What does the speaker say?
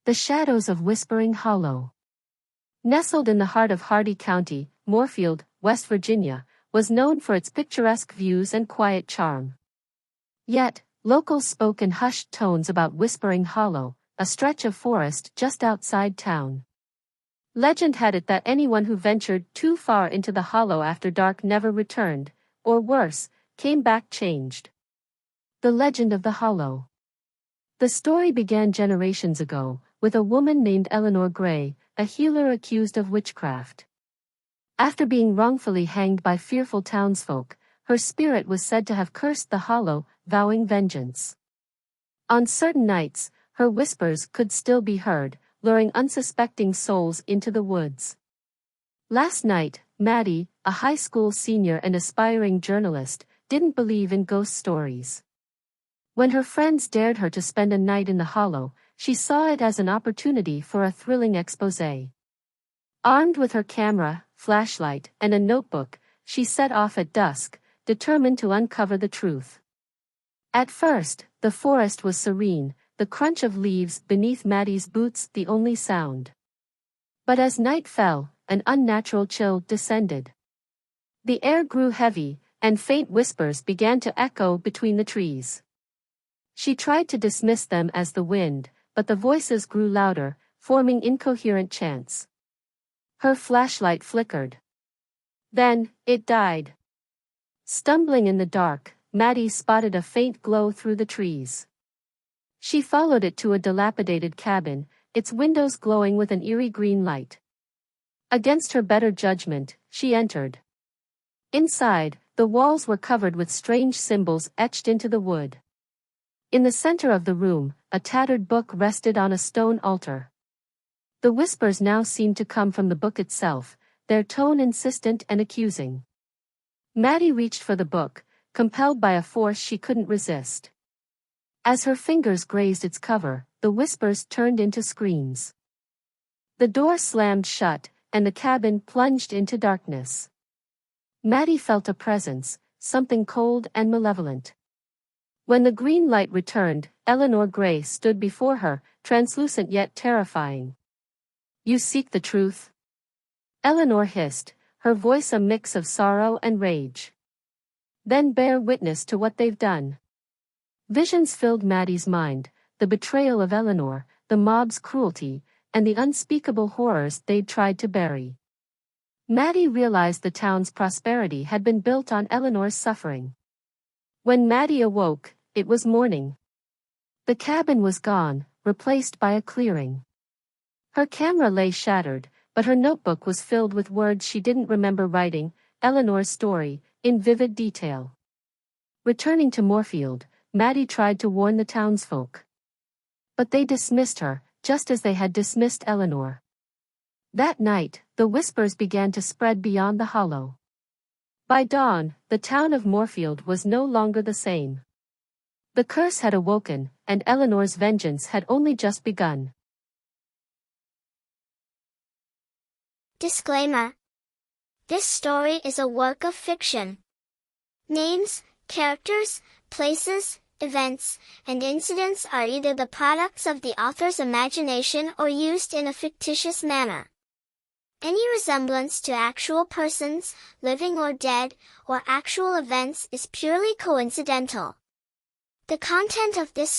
The Shadows of Whispering Hollow. Nestled in the heart of Hardy County, Moorfield, West Virginia, was known for its picturesque views and quiet charm. Yet, locals spoke in hushed tones about Whispering Hollow, a stretch of forest just outside town. Legend had it that anyone who ventured too far into the hollow after dark never returned, or worse, came back changed. The Legend of the Hollow. The story began generations ago, with a woman named Eleanor Gray, a healer accused of witchcraft. After being wrongfully hanged by fearful townsfolk, her spirit was said to have cursed the hollow, vowing vengeance. On certain nights, her whispers could still be heard, luring unsuspecting souls into the woods. Last night, Maddie, a high school senior and aspiring journalist, didn't believe in ghost stories. When her friends dared her to spend a night in the hollow, she saw it as an opportunity for a thrilling exposé. Armed with her camera, flashlight, and a notebook, she set off at dusk, determined to uncover the truth. At first, the forest was serene, the crunch of leaves beneath Maddie's boots the only sound. But as night fell, an unnatural chill descended. The air grew heavy, and faint whispers began to echo between the trees. She tried to dismiss them as the wind, but the voices grew louder, forming incoherent chants. Her flashlight flickered. Then, it died. Stumbling in the dark, Maddie spotted a faint glow through the trees. She followed it to a dilapidated cabin, its windows glowing with an eerie green light. Against her better judgment, she entered. Inside, the walls were covered with strange symbols etched into the wood. In the center of the room, a tattered book rested on a stone altar. The whispers now seemed to come from the book itself, their tone insistent and accusing. Maddie reached for the book, compelled by a force she couldn't resist. As her fingers grazed its cover, the whispers turned into screams. The door slammed shut, and the cabin plunged into darkness. Maddie felt a presence, something cold and malevolent. When the green light returned, Eleanor Gray stood before her, translucent yet terrifying. "You seek the truth?" Eleanor hissed, her voice a mix of sorrow and rage. "Then bear witness to what they've done." Visions filled Maddie's mind, the betrayal of Eleanor, the mob's cruelty, and the unspeakable horrors they'd tried to bury. Maddie realized the town's prosperity had been built on Eleanor's suffering. When Maddie awoke, it was morning. The cabin was gone, replaced by a clearing. Her camera lay shattered, but her notebook was filled with words she didn't remember writing, Eleanor's story, in vivid detail. Returning to Moorfield, Maddie tried to warn the townsfolk. But they dismissed her, just as they had dismissed Eleanor. That night, the whispers began to spread beyond the hollow. By dawn, the town of Moorfield was no longer the same. The curse had awoken, and Eleanor's vengeance had only just begun. Disclaimer. This story is a work of fiction. Names, characters, places, events, and incidents are either the products of the author's imagination or used in a fictitious manner. Any resemblance to actual persons, living or dead, or actual events is purely coincidental. The content of this